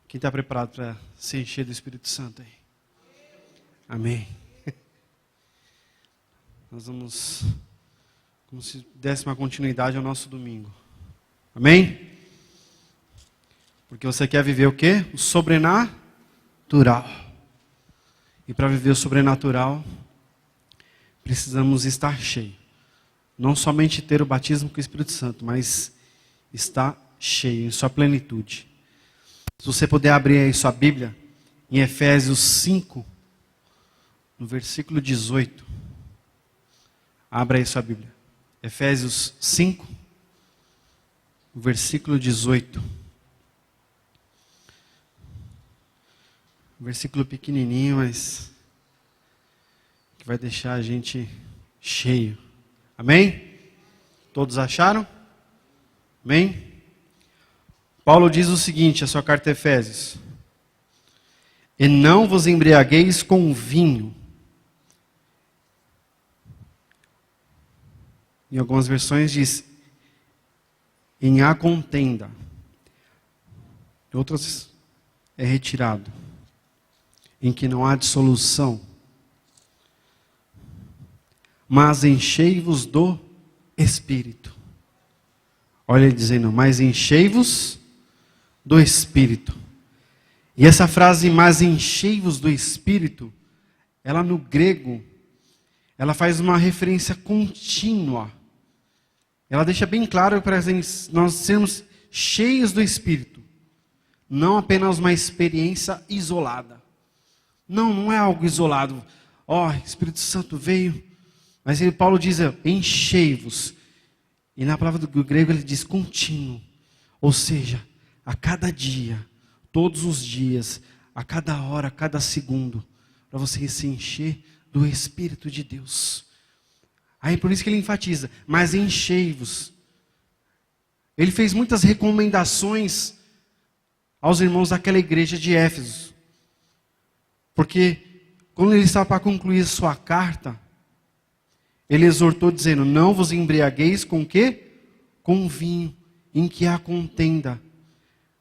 Quem está preparado para se encher do Espírito Santo aí? Amém. Nós vamos, como se desse uma continuidade ao nosso domingo. Amém? Porque você quer viver o quê? O sobrenatural. E para viver o sobrenatural, precisamos estar cheios. Não somente ter o batismo com o Espírito Santo, mas estar cheio, em sua plenitude. Se você puder abrir aí sua Bíblia, em Efésios 5, no versículo 18. Abra aí sua Bíblia. Efésios 5, no versículo 18. Um versículo pequenininho, mas que vai deixar a gente cheio. Amém? Todos acharam? Amém? Paulo diz o seguinte, a sua carta a Efésios: e não vos embriagueis com vinho. Em algumas versões diz, em a contenda. Em outras é retirado. Em que não há dissolução. Mas enchei-vos do Espírito. Olha ele dizendo, mas enchei-vos do Espírito. E essa frase, mas enchei-vos do Espírito, ela no grego, ela faz uma referência contínua. Ela deixa bem claro para nós sermos cheios do Espírito. Não apenas uma experiência isolada. Não é algo isolado. Espírito Santo veio. Mas Paulo diz, enchei-vos. E na palavra do grego ele diz contínuo. Ou seja, a cada dia, todos os dias, a cada hora, a cada segundo, para você se encher do Espírito de Deus. Aí por isso que ele enfatiza, mas enchei-vos. Ele fez muitas recomendações aos irmãos daquela igreja de Éfeso. Porque quando ele estava para concluir sua carta, ele exortou dizendo, não vos embriagueis com o quê? Com vinho, em que há contenda,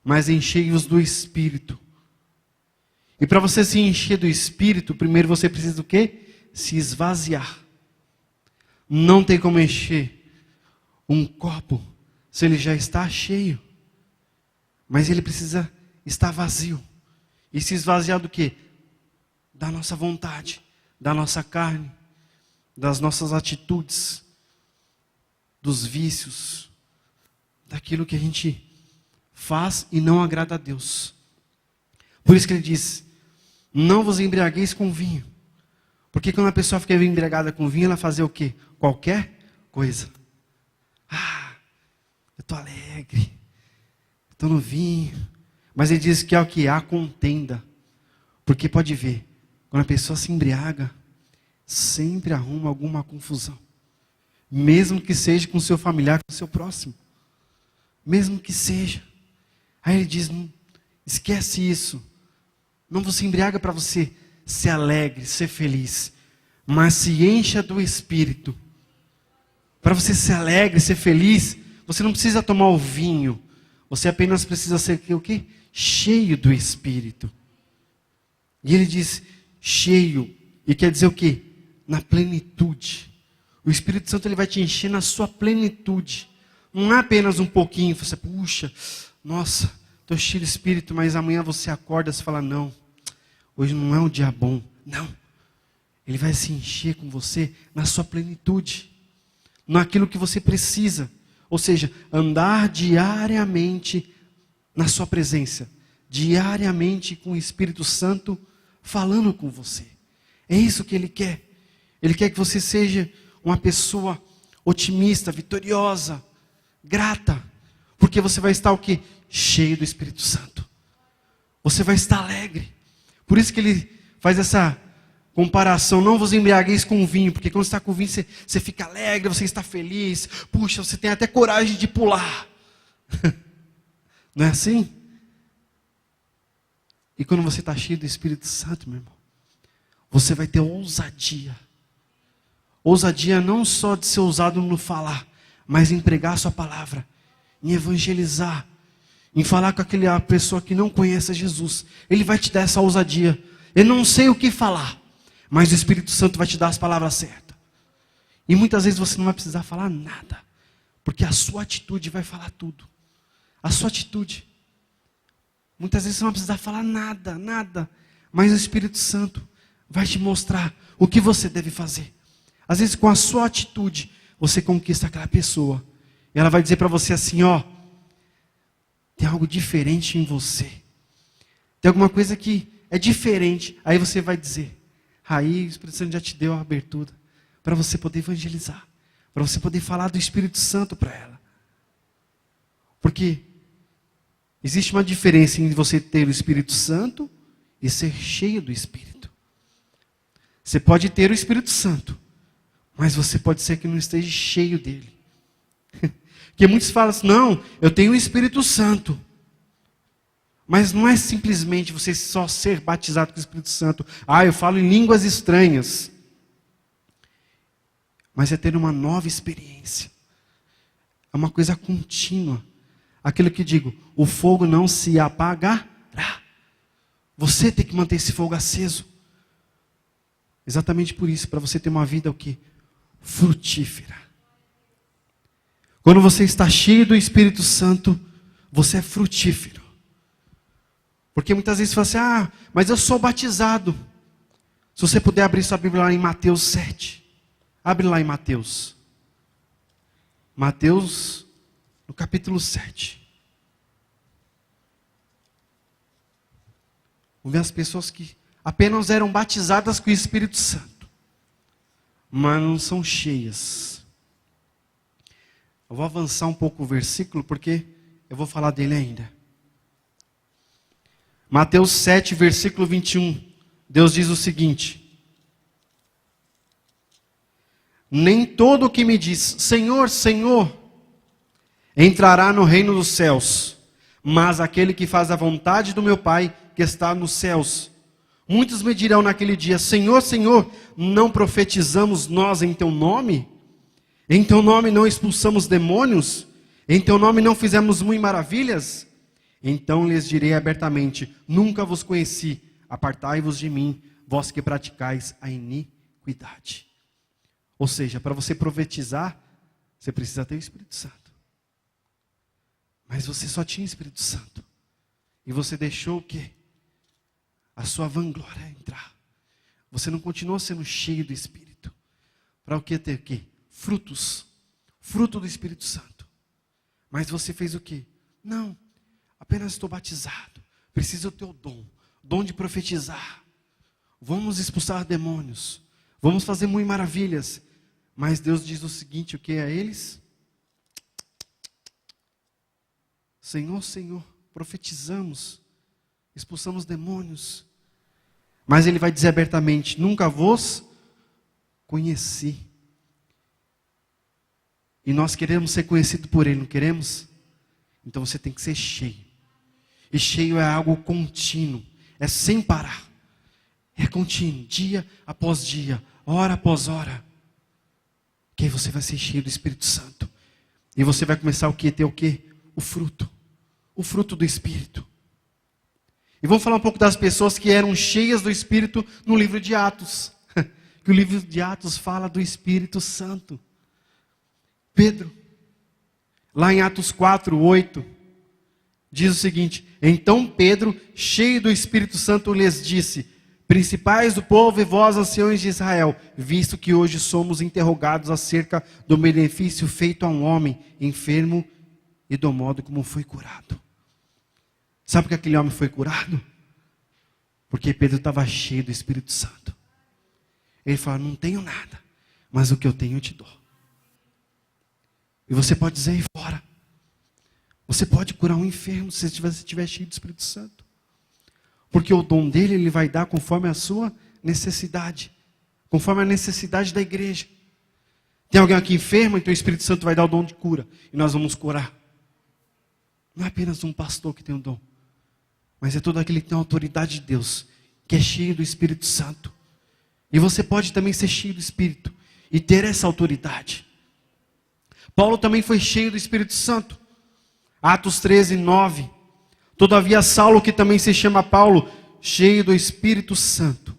mas enchei-vos do Espírito. E para você se encher do Espírito, primeiro você precisa do quê? Se esvaziar. Não tem como encher um copo se ele já está cheio. Mas ele precisa estar vazio. E se esvaziar do quê? Da nossa vontade, da nossa carne, das nossas atitudes, dos vícios, daquilo que a gente faz e não agrada a Deus. Por isso que ele diz, não vos embriagueis com vinho. Porque quando a pessoa fica embriagada com vinho, ela fazia o quê? Qualquer coisa. Eu estou alegre, estou no vinho. Mas ele diz que é o que há contenda. Porque pode ver, quando a pessoa se embriaga, sempre arruma alguma confusão. Mesmo que seja com o seu familiar, com o seu próximo. Mesmo que seja. Aí ele diz, esquece isso. Não você embriaga para você ser alegre, ser feliz. Mas se encha do Espírito. Para você ser alegre, ser feliz, você não precisa tomar o vinho. Você apenas precisa ser o quê? Cheio do Espírito. E ele diz, cheio. E quer dizer o quê? Na plenitude. O Espírito Santo ele vai te encher na sua plenitude. Não é apenas um pouquinho. Você, puxa, nossa, estou cheio do Espírito, mas amanhã você acorda e fala, não, hoje não é um dia bom. Não. Ele vai se encher com você na sua plenitude. Naquilo que você precisa. Ou seja, andar diariamente na sua presença. Diariamente com o Espírito Santo falando com você. É isso que ele quer. Ele quer que você seja uma pessoa otimista, vitoriosa, grata. Porque você vai estar o quê? Cheio do Espírito Santo. Você vai estar alegre. Por isso que ele faz essa comparação. Não vos embriagueis com vinho. Porque quando você está com vinho, você fica alegre, você está feliz. Puxa, você tem até coragem de pular. Não é assim? E quando você está cheio do Espírito Santo, meu irmão, você vai ter ousadia. Ousadia não só de ser ousado no falar, mas em pregar a sua palavra, em evangelizar, em falar com aquela pessoa que não conhece Jesus. Ele vai te dar essa ousadia. Eu não sei o que falar, mas o Espírito Santo vai te dar as palavras certas. E muitas vezes você não vai precisar falar nada, porque a sua atitude vai falar tudo. A sua atitude. Muitas vezes você não vai precisar falar nada, mas o Espírito Santo vai te mostrar o que você deve fazer. Às vezes com a sua atitude, você conquista aquela pessoa. E ela vai dizer para você assim, ó, tem algo diferente em você. Tem alguma coisa que é diferente. Aí você vai dizer, aí o Espírito Santo já te deu a abertura para você poder evangelizar, para você poder falar do Espírito Santo para ela. Porque existe uma diferença em você ter o Espírito Santo e ser cheio do Espírito. Você pode ter o Espírito Santo, mas você pode ser que não esteja cheio dele. Porque muitos falam assim, não, eu tenho o Espírito Santo. Mas não é simplesmente você só ser batizado com o Espírito Santo. Ah, eu falo em línguas estranhas. Mas é ter uma nova experiência. É uma coisa contínua. Aquilo que digo, o fogo não se apagará. Você tem que manter esse fogo aceso. Exatamente por isso, para você ter uma vida o quê? Frutífera. Quando você está cheio do Espírito Santo, você é frutífero. Porque muitas vezes você fala assim, mas eu sou batizado. Se você puder abrir sua Bíblia lá em Mateus 7. Abre lá em Mateus. Mateus, no capítulo 7. Vamos ver as pessoas que apenas eram batizadas com o Espírito Santo, mas não são cheias. Eu vou avançar um pouco o versículo, porque eu vou falar dele ainda. Mateus 7, versículo 21. Deus diz o seguinte: nem todo o que me diz, Senhor, Senhor, entrará no reino dos céus, mas aquele que faz a vontade do meu Pai que está nos céus. Muitos me dirão naquele dia, Senhor, Senhor, não profetizamos nós em teu nome? Em teu nome não expulsamos demônios? Em teu nome não fizemos muitas maravilhas? Então lhes direi abertamente, nunca vos conheci, apartai-vos de mim, vós que praticais a iniquidade. Ou seja, para você profetizar, você precisa ter o Espírito Santo. Mas você só tinha o Espírito Santo. E você deixou o quê? A sua vanglória entrar. Você não continuou sendo cheio do Espírito. Para o que ter o quê? Frutos. Fruto do Espírito Santo. Mas você fez o quê? Não. Apenas estou batizado. Preciso ter o dom. Dom de profetizar. Vamos expulsar demônios. Vamos fazer muitas maravilhas. Mas Deus diz o seguinte, o que a eles? Senhor, Senhor, profetizamos. Expulsamos demônios. Mas ele vai dizer abertamente, nunca vos conheci. E nós queremos ser conhecidos por ele, não queremos? Então você tem que ser cheio. E cheio é algo contínuo. É sem parar. É contínuo, dia após dia, hora após hora. Que aí você vai ser cheio do Espírito Santo. E você vai começar o quê? Ter o quê? O fruto. O fruto do Espírito. E vamos falar um pouco das pessoas que eram cheias do Espírito no livro de Atos. Que o livro de Atos fala do Espírito Santo. Pedro, lá em Atos 4, 8, diz o seguinte, então Pedro, cheio do Espírito Santo, lhes disse, principais do povo e vós, anciões de Israel, visto que hoje somos interrogados acerca do benefício feito a um homem enfermo e do modo como foi curado. Sabe por que aquele homem foi curado? Porque Pedro estava cheio do Espírito Santo. Ele falou, não tenho nada, mas o que eu tenho eu te dou. E você pode dizer aí fora. Você pode curar um enfermo se você estiver cheio do Espírito Santo. Porque o dom dele, ele vai dar conforme a sua necessidade. Conforme a necessidade da igreja. Tem alguém aqui enfermo, então o Espírito Santo vai dar o dom de cura. E nós vamos curar. Não é apenas um pastor que tem o dom. Mas é todo aquele que tem a autoridade de Deus. Que é cheio do Espírito Santo. E você pode também ser cheio do Espírito. E ter essa autoridade. Paulo também foi cheio do Espírito Santo. Atos 13, 9. Todavia Saulo, que também se chama Paulo, cheio do Espírito Santo,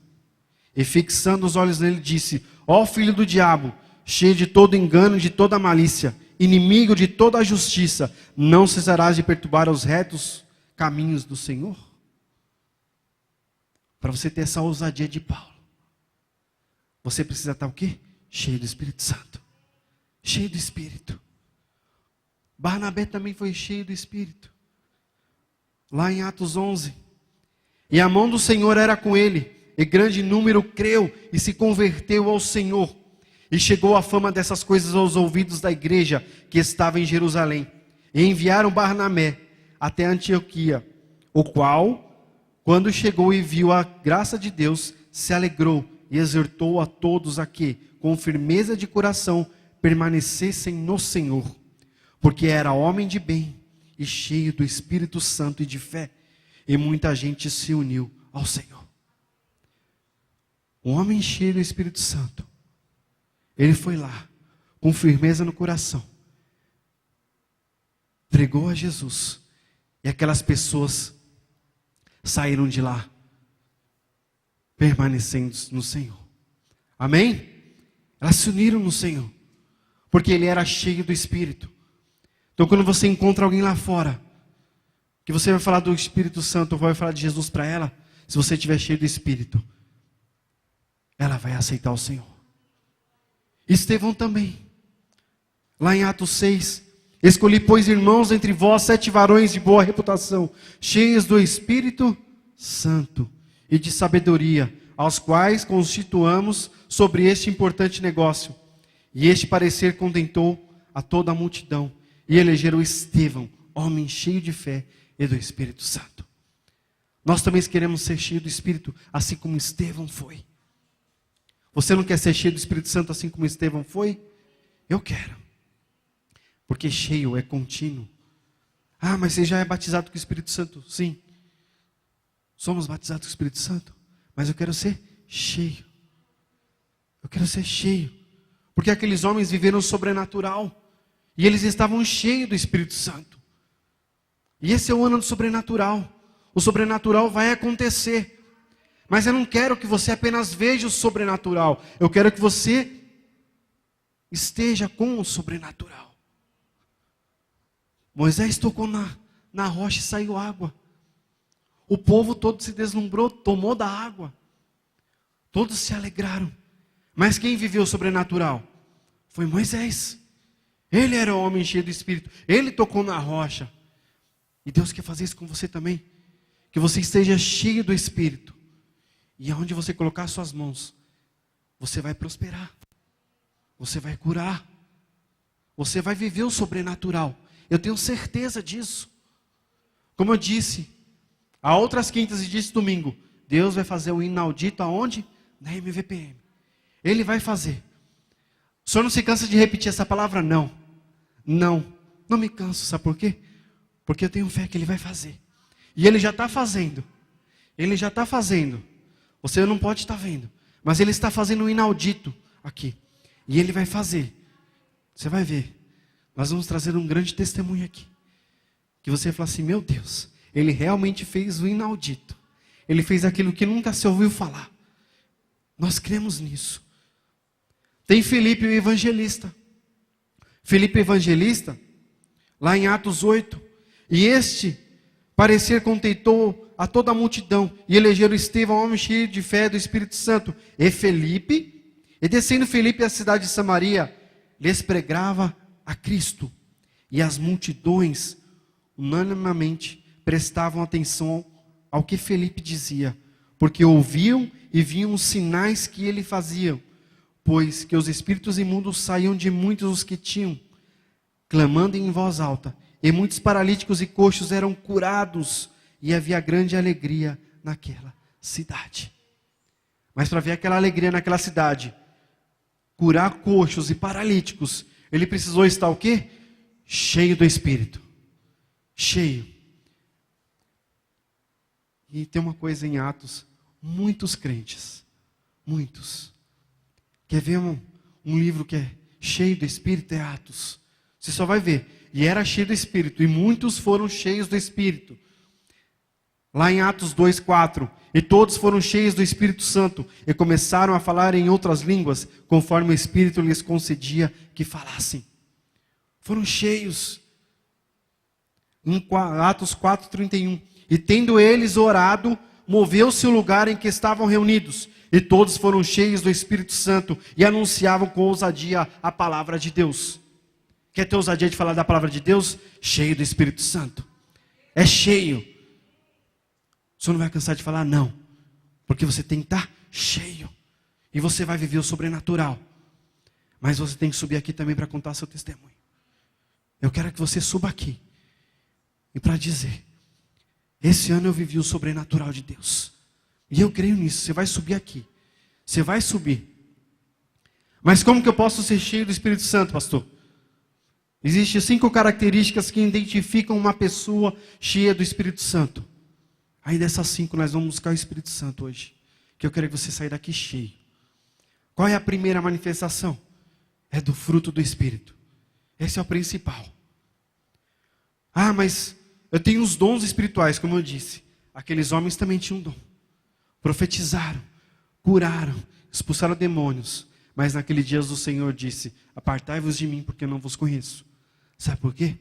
e fixando os olhos nele, disse: ó filho do diabo, cheio de todo engano e de toda malícia, inimigo de toda a justiça, não cessarás de perturbar os retos caminhos do Senhor? Para você ter essa ousadia de Paulo, você precisa estar o quê? Cheio do Espírito Santo. Cheio do Espírito. Barnabé também foi cheio do Espírito. Lá em Atos 11. E a mão do Senhor era com ele, e grande número creu e se converteu ao Senhor. E chegou a fama dessas coisas aos ouvidos da igreja que estava em Jerusalém. E enviaram Barnabé até Antioquia, o qual, quando chegou e viu a graça de Deus, se alegrou e exortou a todos a que, com firmeza de coração, permanecessem no Senhor. Porque era homem de bem e cheio do Espírito Santo e de fé, e muita gente se uniu ao Senhor. Um homem cheio do Espírito Santo, ele foi lá, com firmeza no coração, pregou a Jesus, e aquelas pessoas saíram de lá, permanecendo no Senhor. Amém? Elas se uniram no Senhor, porque ele era cheio do Espírito. Então quando você encontra alguém lá fora, que você vai falar do Espírito Santo, ou vai falar de Jesus para ela, se você estiver cheio do Espírito, ela vai aceitar o Senhor. Estevão também, lá em Atos 6, escolhi, pois, irmãos, entre vós 7 varões de boa reputação, cheios do Espírito Santo e de sabedoria, aos quais constituamos sobre este importante negócio. E este parecer contentou a toda a multidão, e elegeram Estevão, homem cheio de fé e do Espírito Santo. Nós também queremos ser cheios do Espírito, assim como Estevão foi. Você não quer ser cheio do Espírito Santo assim como Estevão foi? Eu quero. Porque cheio é contínuo. Ah, mas você já é batizado com o Espírito Santo? Sim. Somos batizados com o Espírito Santo. Mas eu quero ser cheio. Eu quero ser cheio. Porque aqueles homens viveram o sobrenatural. E eles estavam cheios do Espírito Santo. E esse é o ano do sobrenatural. O sobrenatural vai acontecer. Mas eu não quero que você apenas veja o sobrenatural. Eu quero que você esteja com o sobrenatural. Moisés tocou na rocha e saiu água. O povo todo se deslumbrou, tomou da água. Todos se alegraram. Mas quem viveu o sobrenatural? Foi Moisés. Ele era o homem cheio do Espírito. Ele tocou na rocha. E Deus quer fazer isso com você também. Que você esteja cheio do Espírito. E aonde você colocar suas mãos, você vai prosperar. Você vai curar. Você vai viver o sobrenatural. Eu tenho certeza disso. Como eu disse, há outras quintas e disse domingo, Deus vai fazer o inaudito aonde? Na MVPM. Ele vai fazer. O senhor não se cansa de repetir essa palavra? Não. Não me canso. Sabe por quê? Porque eu tenho fé que Ele vai fazer. E Ele já está fazendo. Ele já está fazendo. Você não pode estar vendo. Mas Ele está fazendo o inaudito aqui. E Ele vai fazer. Você vai ver. Nós vamos trazer um grande testemunho aqui. Que você vai falar assim, meu Deus, Ele realmente fez o inaudito. Ele fez aquilo que nunca se ouviu falar. Nós cremos nisso. Tem Filipe, o evangelista. Filipe, evangelista, lá em Atos 8. E este parecer contentou a toda a multidão. E elegeram Estevão, homem cheio de fé do Espírito Santo. E Filipe, e descendo Filipe à cidade de Samaria, lhes pregava a Cristo. E as multidões, unanimemente, prestavam atenção ao que Filipe dizia, porque ouviam e viam os sinais que ele fazia, pois que os espíritos imundos saíam de muitos os que tinham, clamando em voz alta, e muitos paralíticos e coxos eram curados, e havia grande alegria naquela cidade. Mas para ver aquela alegria naquela cidade, curar coxos e paralíticos, ele precisou estar o quê? Cheio do Espírito. Cheio. E tem uma coisa em Atos, muitos crentes, muitos. Quer ver um livro que é cheio do Espírito? É Atos. Você só vai ver. E era cheio do Espírito, e muitos foram cheios do Espírito. Lá em Atos 2:4, e todos foram cheios do Espírito Santo e começaram a falar em outras línguas, conforme o Espírito lhes concedia que falassem. Foram cheios. Em Atos 4:31, e tendo eles orado, moveu-se o lugar em que estavam reunidos, e todos foram cheios do Espírito Santo e anunciavam com ousadia a palavra de Deus. Quer ter ousadia de falar da palavra de Deus? Cheio do Espírito Santo. É cheio. O senhor não vai cansar de falar não, porque você tem que estar cheio, e você vai viver o sobrenatural. Mas você tem que subir aqui também para contar seu testemunho. Eu quero que você suba aqui, e para dizer, esse ano eu vivi o sobrenatural de Deus, e eu creio nisso. Você vai subir aqui, você vai subir. Mas como que eu posso ser cheio do Espírito Santo, pastor? Existem 5 características que identificam uma pessoa cheia do Espírito Santo. Aí dessas 5 nós vamos buscar o Espírito Santo hoje, que eu quero que você saia daqui cheio. Qual é a primeira manifestação? É do fruto do Espírito. Esse é o principal. Ah, mas eu tenho os dons espirituais, como eu disse. Aqueles homens também tinham dom. Profetizaram, curaram, expulsaram demônios. Mas naquele dia o Senhor disse, apartai-vos de mim, porque eu não vos conheço. Sabe por quê?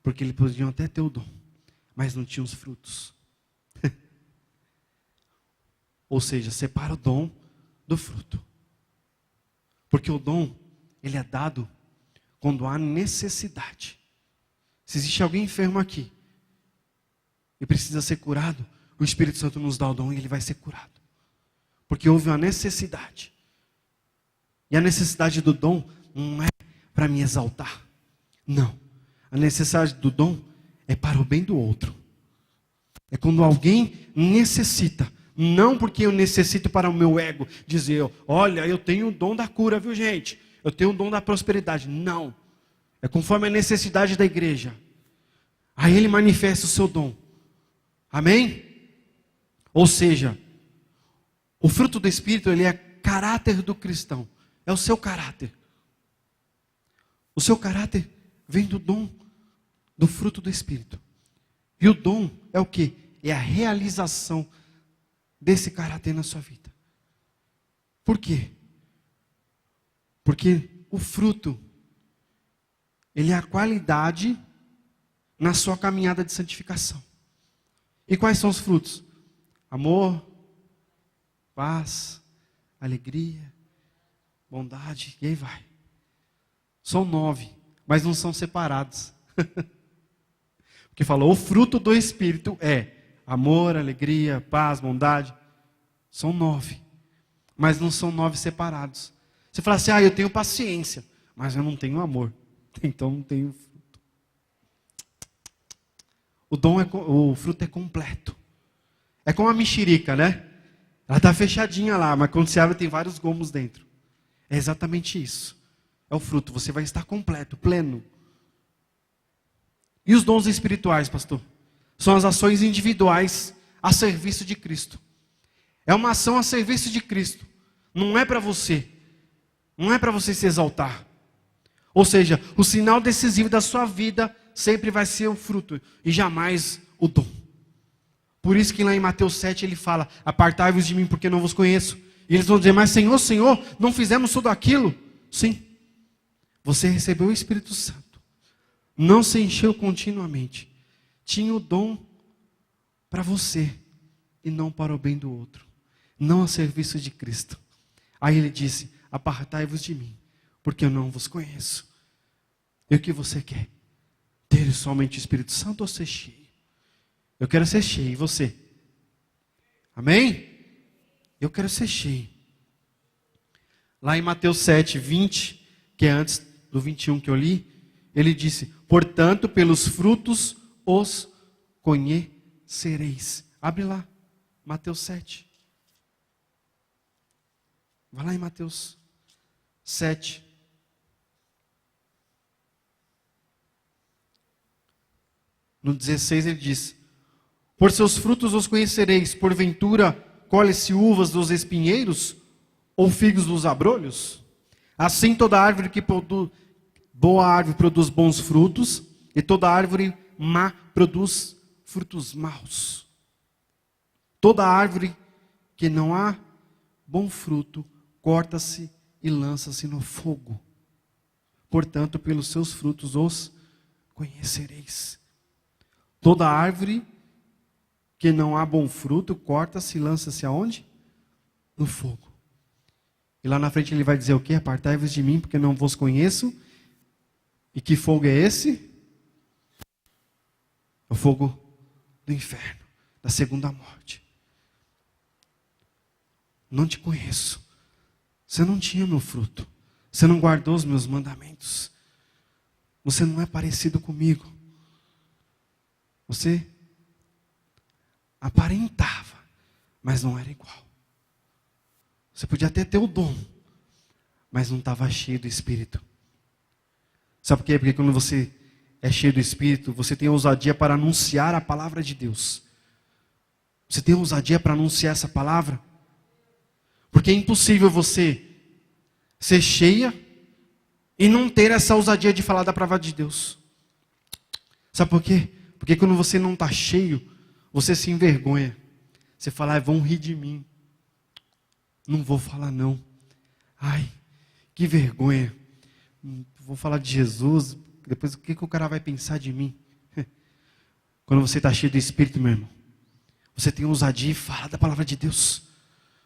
Porque eles podiam até ter o dom, mas não tinham os frutos. Ou seja, separa o dom do fruto. Porque o dom, ele é dado quando há necessidade. Se existe alguém enfermo aqui e precisa ser curado, o Espírito Santo nos dá o dom e ele vai ser curado. Porque houve uma necessidade. E a necessidade do dom não é para me exaltar. Não. A necessidade do dom é para o bem do outro. É quando alguém necessita. Não porque eu necessito para o meu ego dizer, olha, eu tenho o dom da cura, viu gente? Eu tenho o dom da prosperidade. Não. É conforme a necessidade da igreja. Aí ele manifesta o seu dom. Amém? Ou seja, o fruto do Espírito, ele é caráter do cristão. É o seu caráter. O seu caráter vem do dom, do fruto do Espírito. E o dom é o quê? É a realização desse caráter na sua vida. Por quê? Porque o fruto, ele é a qualidade na sua caminhada de santificação. E quais são os frutos? Amor, paz, alegria, bondade, e aí vai. São 9, mas não são separados. Porque falou, o fruto do Espírito é amor, alegria, paz, bondade. São 9, mas não são 9 separados. Você fala assim, eu tenho paciência, mas eu não tenho amor. Então não tenho fruto. O fruto é completo. É como a mexerica, né? Ela está fechadinha lá, mas quando você abre tem vários gomos dentro. É exatamente isso. É o fruto, você vai estar completo, pleno. E os dons espirituais, pastor? São as ações individuais a serviço de Cristo. É uma ação a serviço de Cristo. Não é para você. Não é para você se exaltar. Ou seja, o sinal decisivo da sua vida sempre vai ser o fruto e jamais o dom. Por isso que lá em Mateus 7 ele fala, apartai-vos de mim porque não vos conheço. E eles vão dizer, mas Senhor, Senhor, não fizemos tudo aquilo? Sim. Você recebeu o Espírito Santo. Não se encheu continuamente. Tinha o dom para você e não para o bem do outro. Não a serviço de Cristo. Aí ele disse, apartai-vos de mim, porque eu não vos conheço. E o que você quer? Ter somente o Espírito Santo ou ser cheio? Eu quero ser cheio, e você? Amém? Eu quero ser cheio. Lá em Mateus 7, 20, que é antes do 21 que eu li, ele disse, portanto, pelos frutos os conhecereis. Abre lá, Mateus 7. Vai lá em Mateus 7. No 16 ele diz, por seus frutos os conhecereis, porventura colhe-se uvas dos espinheiros ou figos dos abrolhos? Assim toda árvore que produz, boa árvore produz bons frutos, e toda árvore má produz frutos maus. Toda árvore que não há bom fruto, corta-se e lança-se no fogo. Portanto, pelos seus frutos os conhecereis. Toda árvore que não há bom fruto, corta-se e lança-se aonde? No fogo. E lá na frente ele vai dizer o quê? Apartai-vos de mim, porque não vos conheço. E que fogo é esse? É o fogo do inferno, da segunda morte. Não te conheço. Você não tinha meu fruto. Você não guardou os meus mandamentos. Você não é parecido comigo. Você aparentava, mas não era igual. Você podia até ter o dom, mas não estava cheio do Espírito. Sabe por quê? Porque quando você é cheio do Espírito, você tem ousadia para anunciar a palavra de Deus. Você tem ousadia para anunciar essa palavra? Porque é impossível você ser cheia e não ter essa ousadia de falar da palavra de Deus. Sabe por quê? Porque quando você não está cheio, você se envergonha. Você fala, vão rir de mim. Não vou falar não. Ai, que vergonha. Vou falar de Jesus, depois o que o cara vai pensar de mim? Quando você está cheio do Espírito, meu irmão, você tem ousadia e fala da palavra de Deus.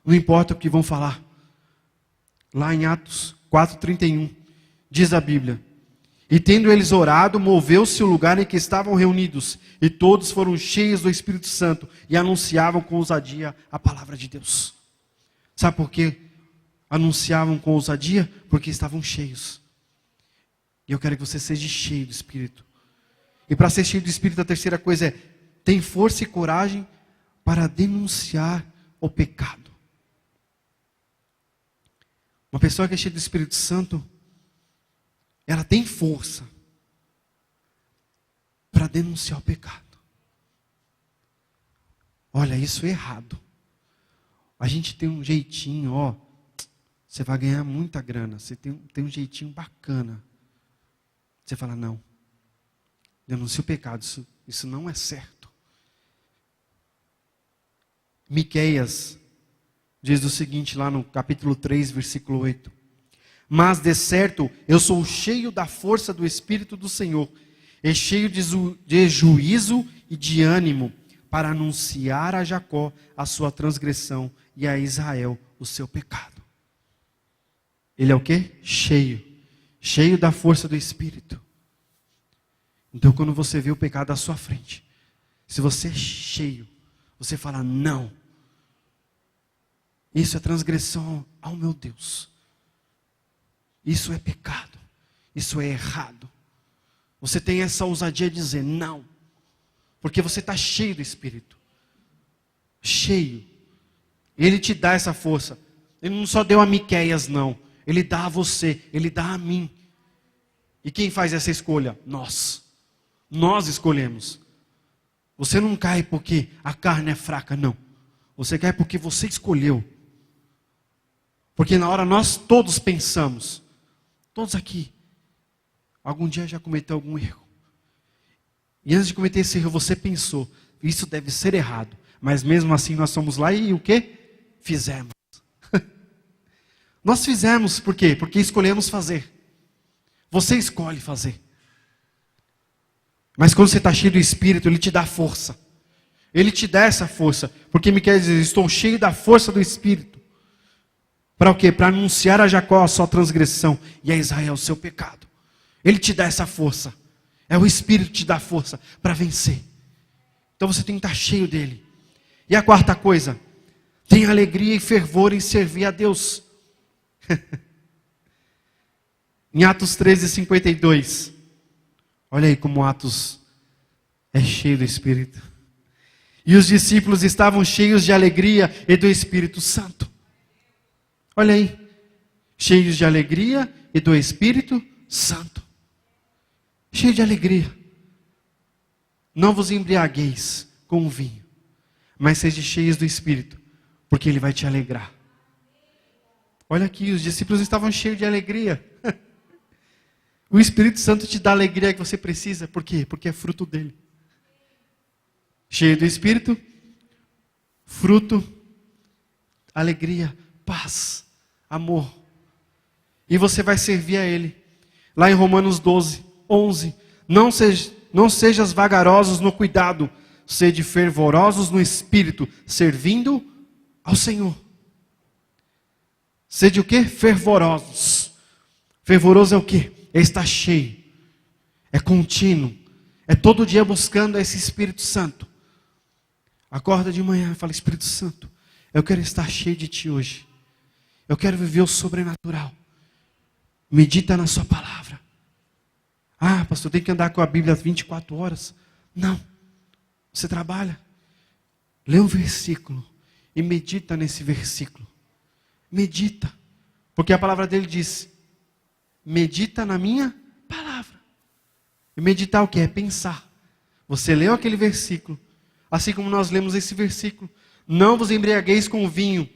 Não importa o que vão falar. Lá em Atos 4:31, diz a Bíblia: e tendo eles orado, moveu-se o lugar em que estavam reunidos, e todos foram cheios do Espírito Santo, e anunciavam com ousadia a palavra de Deus. Sabe por quê? Anunciavam com ousadia? Porque estavam cheios. E eu quero que você seja cheio do Espírito. E para ser cheio do Espírito, a terceira coisa é: tem força e coragem para denunciar o pecado. Uma pessoa que é cheia do Espírito Santo, ela tem força para denunciar o pecado. Olha, isso é errado. A gente tem um jeitinho, você vai ganhar muita grana, você tem um jeitinho bacana. Você fala, não, denuncia o pecado, isso não é certo. Miqueias diz o seguinte lá no capítulo 3, versículo 8. Mas de certo eu sou cheio da força do Espírito do Senhor, e cheio de juízo e de ânimo, para anunciar a Jacó a sua transgressão e a Israel o seu pecado. Ele é o quê? Cheio da força do Espírito. Então quando você vê o pecado à sua frente, se você é cheio, você fala, não, isso é transgressão ao meu Deus. Isso é pecado. Isso é errado. Você tem essa ousadia de dizer não. Porque você está cheio do Espírito. Cheio. Ele te dá essa força. Ele não só deu a Miqueias, não. Ele dá a você. Ele dá a mim. E quem faz essa escolha? Nós. Nós escolhemos. Você não cai porque a carne é fraca, não. Você cai porque você escolheu. Porque na hora nós todos pensamos. Todos aqui, algum dia já cometeu algum erro. E antes de cometer esse erro, você pensou, isso deve ser errado. Mas mesmo assim nós fomos lá e o quê? Fizemos. Nós fizemos, por quê? Porque escolhemos fazer. Você escolhe fazer. Mas quando você está cheio do Espírito, Ele te dá força. Ele te dá essa força. Porque me quer dizer, estou cheio da força do Espírito. Para o quê? Para anunciar a Jacó a sua transgressão e a Israel o seu pecado. Ele te dá essa força. É o Espírito que te dá força para vencer. Então você tem que estar cheio dele. E a quarta coisa, tem alegria e fervor em servir a Deus. Em Atos 13:52. Olha aí como Atos é cheio do Espírito. E os discípulos estavam cheios de alegria e do Espírito Santo. Olha aí, cheios de alegria e do Espírito Santo. Cheio de alegria. Não vos embriagueis com o vinho, mas sejam cheios do Espírito, porque Ele vai te alegrar. Olha aqui, os discípulos estavam cheios de alegria. O Espírito Santo te dá a alegria que você precisa. Por quê? Porque é fruto dele. Cheio do Espírito, fruto, alegria, paz, amor. E você vai servir a Ele. Lá em Romanos 12, 11. Não sejas vagarosos no cuidado, sede fervorosos no espírito, servindo ao Senhor. Sede o quê? Fervorosos. Fervoroso é o quê? É estar cheio. É contínuo. É todo dia buscando esse Espírito Santo. Acorda de manhã e fala: Espírito Santo, eu quero estar cheio de Ti hoje. Eu quero viver o sobrenatural. Medita na Sua palavra. Ah, pastor, tem que andar com a Bíblia 24 horas. Não. Você trabalha. Lê um versículo e medita nesse versículo. Medita. Porque a palavra dele diz: medita na minha palavra. E meditar o que? É pensar. Você leu aquele versículo. Assim como nós lemos esse versículo. Não vos embriagueis com vinho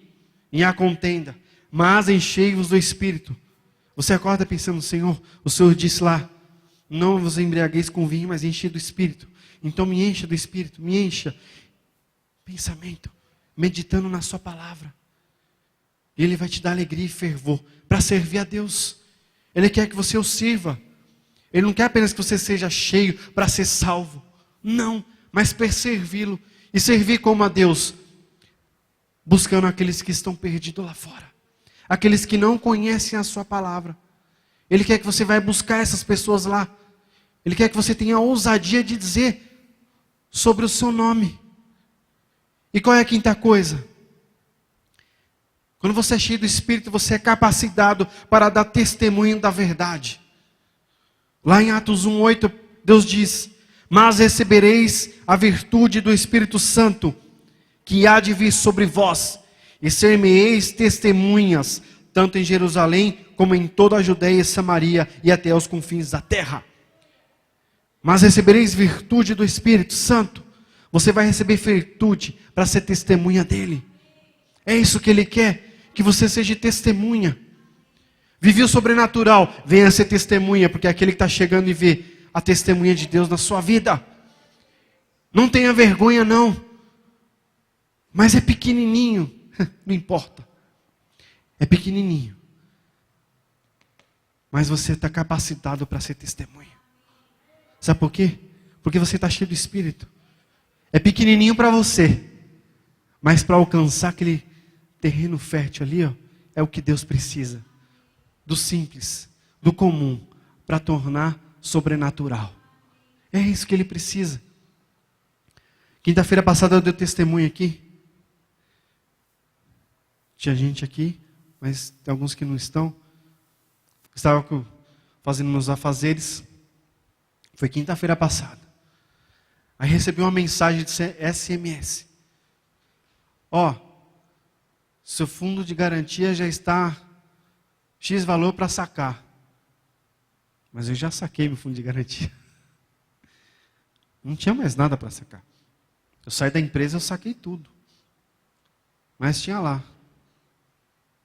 em a contenda, mas enchei-vos do Espírito. Você acorda pensando: Senhor, o Senhor disse lá: não vos embriagueis com vinho, mas enche do Espírito. Então me encha do Espírito, me encha. Pensamento, meditando na Sua palavra. Ele vai te dar alegria e fervor para servir a Deus. Ele quer que você o sirva. Ele não quer apenas que você seja cheio para ser salvo. Não, mas para servi-lo. E servir como a Deus, buscando aqueles que estão perdidos lá fora. Aqueles que não conhecem a Sua palavra. Ele quer que você vá buscar essas pessoas lá. Ele quer que você tenha a ousadia de dizer sobre o seu nome. E qual é a quinta coisa? Quando você é cheio do Espírito, você é capacitado para dar testemunho da verdade. Lá em Atos 1:8, Deus diz: mas recebereis a virtude do Espírito Santo, que há de vir sobre vós, e ser-me-eis testemunhas, tanto em Jerusalém, como em toda a Judeia e Samaria, e até os confins da terra. Mas recebereis virtude do Espírito Santo. Você vai receber virtude para ser testemunha dele. É isso que ele quer, que você seja testemunha. Vive o sobrenatural, venha ser testemunha, porque é aquele que está chegando e vê a testemunha de Deus na sua vida. Não tenha vergonha não, mas é pequenininho, não importa. É pequenininho, mas você está capacitado para ser testemunha. Sabe por quê? Porque você está cheio do Espírito. É pequenininho para você, mas para alcançar aquele terreno fértil ali, ó, é o que Deus precisa. Do simples, do comum, para tornar sobrenatural. É isso que Ele precisa. Quinta-feira passada eu dei testemunho aqui. Tinha gente aqui, mas tem alguns que não estão. Estava fazendo meus afazeres. Foi quinta-feira passada. Aí recebi uma mensagem de SMS. Ó, seu fundo de garantia já está X valor para sacar. Mas eu já saquei meu fundo de garantia. Não tinha mais nada para sacar. Eu saí da empresa, eu saquei tudo. Mas tinha lá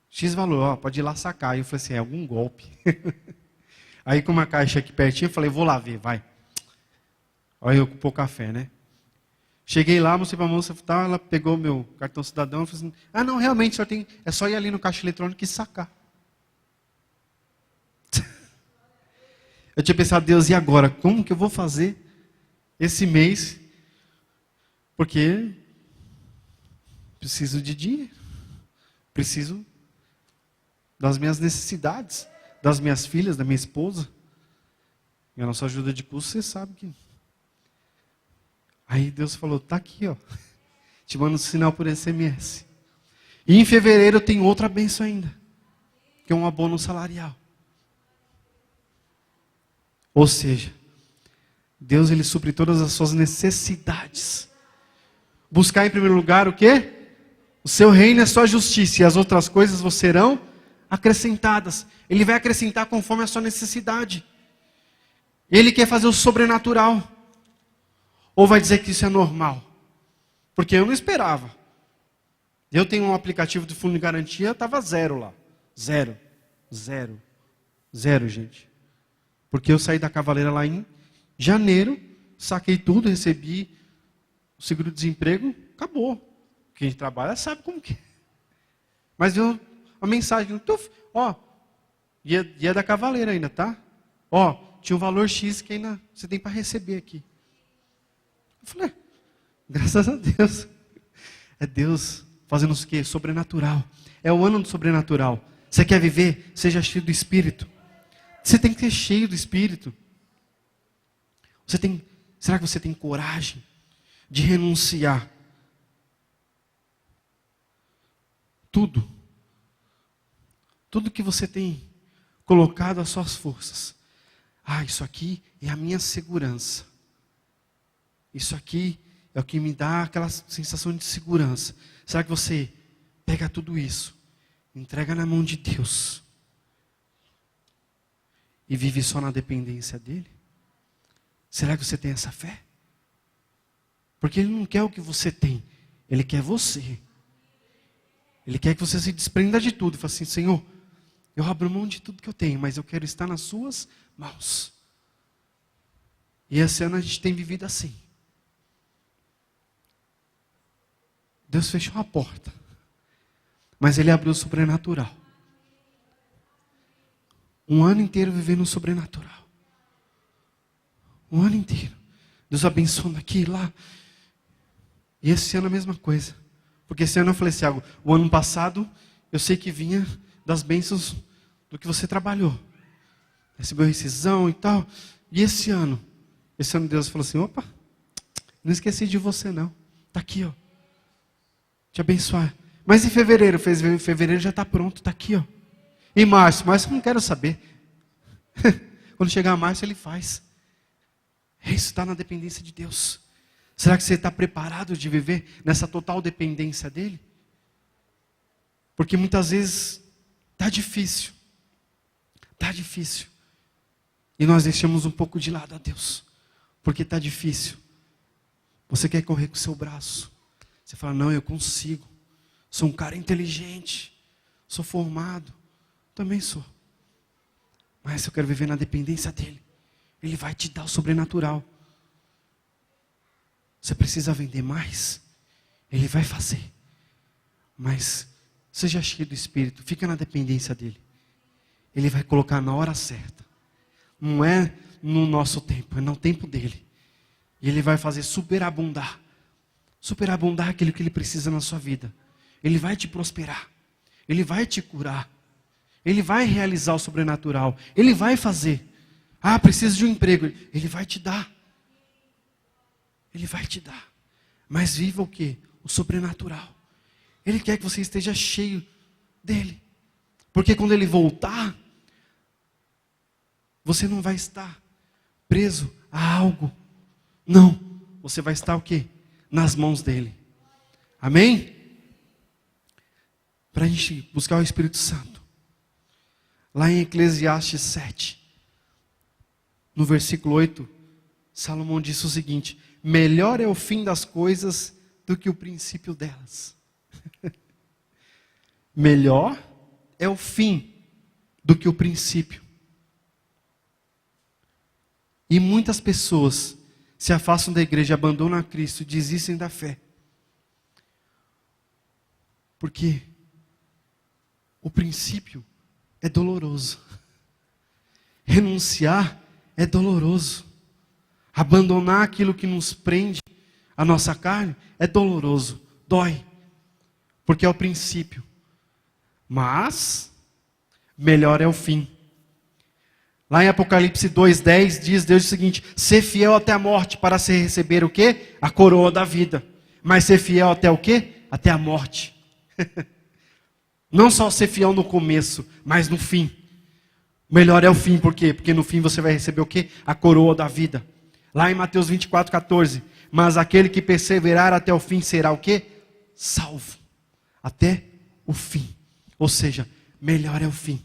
X valor, ó, pode ir lá sacar. Aí eu falei assim, é algum golpe. Aí com uma caixa aqui pertinho, eu falei, vou lá ver, vai. Olha eu com pouco café, né? Cheguei lá, mostrei para a moça, ela pegou meu cartão cidadão e falou assim, ah não, realmente, é só ir ali no caixa eletrônico e sacar. Eu tinha pensado, Deus, e agora? Como que eu vou fazer esse mês? Porque preciso de dinheiro. Preciso das minhas necessidades, das minhas filhas, da minha esposa. E a nossa ajuda de custo, você sabe que... Aí Deus falou, tá aqui, ó. Te mando um sinal por SMS. E em fevereiro tem outra bênção ainda. Que é um abono salarial. Ou seja, Deus ele supre todas as suas necessidades. Buscar em primeiro lugar o quê? O seu reino e a sua justiça. E as outras coisas vos serão acrescentadas. Ele vai acrescentar conforme a sua necessidade. Ele quer fazer o sobrenatural. Ou vai dizer que isso é normal? Porque eu não esperava. Eu tenho um aplicativo de fundo de garantia, estava 0 lá. 0. 0. 0, gente. Porque eu saí da Cavaleira lá em janeiro, saquei tudo, recebi o seguro-desemprego, acabou. Quem trabalha sabe como que é. Mas viu a mensagem, tuf, ó, e é da Cavaleira ainda, tá? Ó, tinha um valor X que ainda você tem para receber aqui. Eu falei, graças a Deus. É Deus fazendo o quê? Sobrenatural. É o ano do sobrenatural. Você quer viver? Seja cheio do Espírito. Você tem que ser cheio do Espírito. Será que você tem coragem de renunciar tudo que você tem colocado às suas forças? Isso aqui é a minha segurança. Isso aqui é o que me dá aquela sensação de segurança. Será que você pega tudo isso, entrega na mão de Deus e vive só na dependência dEle? Será que você tem essa fé? Porque Ele não quer o que você tem, Ele quer você. Ele quer que você se desprenda de tudo e fale assim, Senhor, eu abro mão de tudo que eu tenho, mas eu quero estar nas suas mãos. E esse ano a gente tem vivido assim. Deus fechou a porta, mas Ele abriu o sobrenatural. Um ano inteiro vivendo o sobrenatural. Um ano inteiro. Deus abençoando aqui e lá. E esse ano a mesma coisa. Porque esse ano eu falei assim, o ano passado eu sei que vinha das bênçãos do que você trabalhou. Recebeu rescisão e tal. E esse ano Deus falou assim, opa, não esqueci de você não. Está aqui, ó. Te abençoar. Mas em fevereiro, fevereiro já está pronto, está aqui, ó. Em março eu não quero saber. Quando chegar março Ele faz. Isso está na dependência de Deus. Será que você está preparado de viver nessa total dependência dEle? Porque muitas vezes está difícil. Está difícil. E nós deixamos um pouco de lado a Deus. Porque está difícil. Você quer correr com o seu braço. Você fala, não, eu consigo. Sou um cara inteligente. Sou formado. Também sou. Mas eu quero viver na dependência dEle. Ele vai te dar o sobrenatural. Você precisa vender mais? Ele vai fazer. Mas seja cheio do Espírito. Fica na dependência dEle. Ele vai colocar na hora certa. Não é no nosso tempo, é no tempo dEle. E Ele vai fazer superabundar. Superabundar aquilo que Ele precisa na sua vida. Ele vai te prosperar. Ele vai te curar. Ele vai realizar o sobrenatural. Ele vai fazer. Preciso de um emprego. Ele vai te dar. Ele vai te dar. Mas viva o quê? O sobrenatural. Ele quer que você esteja cheio dEle. Porque quando Ele voltar, você não vai estar preso a algo. Não. Você vai estar o quê? Nas mãos dEle. Amém? Para a gente buscar o Espírito Santo. Lá em Eclesiastes 7, no versículo 8, Salomão disse o seguinte: melhor é o fim das coisas do que o princípio delas. Melhor é o fim do que o princípio. E muitas pessoas se afastam da igreja, abandonam a Cristo e desistem da fé. Porque o princípio é doloroso. Renunciar é doloroso. Abandonar aquilo que nos prende a nossa carne é doloroso, dói. Porque é o princípio. Mas melhor é o fim. Lá em Apocalipse 2:10 diz Deus o seguinte: ser fiel até a morte para se receber o quê? A coroa da vida. Mas ser fiel até o quê? Até a morte. Não só ser fiel no começo, mas no fim. Melhor é o fim, por quê? Porque no fim você vai receber o quê? A coroa da vida. Lá em Mateus 24:14, mas aquele que perseverar até o fim será o quê? Salvo. Até o fim. Ou seja, melhor é o fim.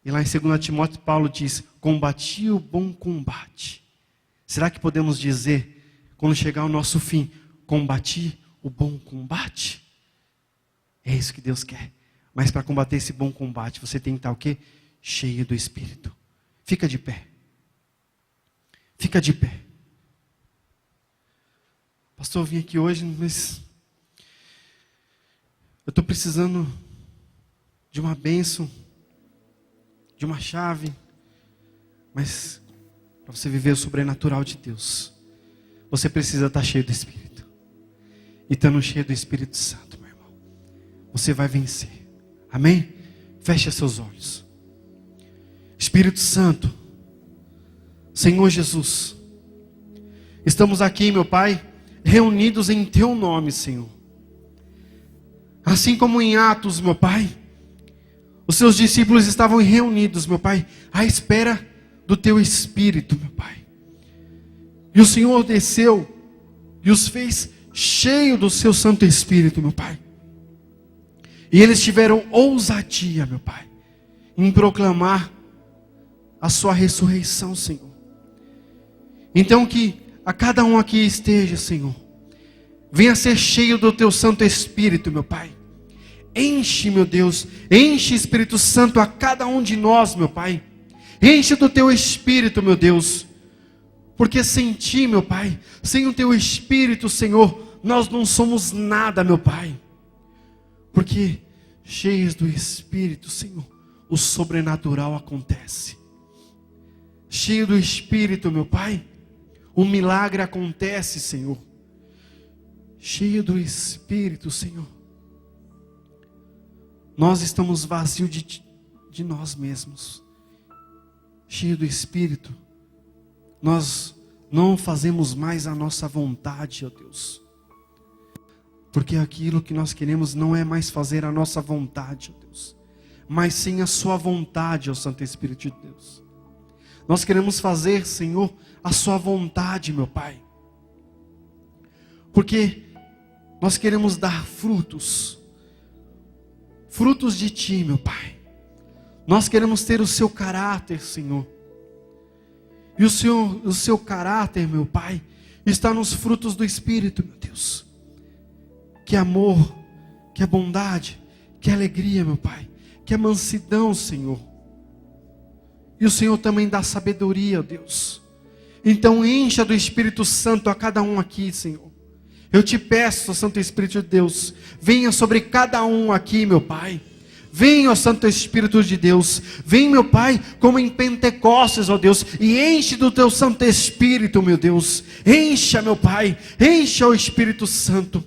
E lá em 2 Timóteo, Paulo diz: combati o bom combate. Será que podemos dizer, quando chegar o nosso fim, combati o bom combate? É isso que Deus quer. Mas para combater esse bom combate, você tem que estar o quê? Cheio do Espírito. Fica de pé. Fica de pé. Pastor, eu vim aqui hoje, mas eu estou precisando de uma bênção, de uma chave, mas para você viver o sobrenatural de Deus, você precisa estar cheio do Espírito. E estando cheio do Espírito Santo, meu irmão, você vai vencer. Amém? Feche seus olhos. Espírito Santo, Senhor Jesus, estamos aqui, meu Pai, reunidos em Teu nome, Senhor. Assim como em Atos, meu Pai, os Seus discípulos estavam reunidos, meu Pai, à espera do Teu Espírito, meu Pai. E o Senhor desceu e os fez cheio do Seu Santo Espírito, meu Pai. E eles tiveram ousadia, meu Pai, em proclamar a Sua ressurreição, Senhor. Então que a cada um aqui esteja, Senhor, venha ser cheio do Teu Santo Espírito, meu Pai. Enche, meu Deus, enche, Espírito Santo, a cada um de nós, meu Pai. Enche do Teu Espírito, meu Deus. Porque sem Ti, meu Pai, sem o Teu Espírito, Senhor, nós não somos nada, meu Pai. Porque cheios do Espírito, Senhor, o sobrenatural acontece. Cheio do Espírito, meu Pai, o milagre acontece, Senhor. Cheio do Espírito, Senhor, nós estamos vazios de nós mesmos. Cheio do Espírito, nós não fazemos mais a nossa vontade, ó Deus. Porque aquilo que nós queremos não é mais fazer a nossa vontade, ó Deus, mas sim a Sua vontade, ó Santo Espírito de Deus. Nós queremos fazer, Senhor, a Sua vontade, meu Pai. Porque nós queremos dar frutos. Frutos de Ti, meu Pai. Nós queremos ter o Seu caráter, Senhor. E o Seu caráter, meu Pai, está nos frutos do Espírito, meu Deus. Que é amor, que é bondade, que é alegria, meu Pai. Que é mansidão, Senhor. E o Senhor também dá sabedoria, ó Deus. Então encha do Espírito Santo a cada um aqui, Senhor. Eu te peço, Santo Espírito de Deus, venha sobre cada um aqui, meu Pai. Venha, ó Santo Espírito de Deus. Vem, meu Pai, como em Pentecostes, ó Deus. E enche do Teu Santo Espírito, meu Deus. Encha, meu Pai. Encha o Espírito Santo.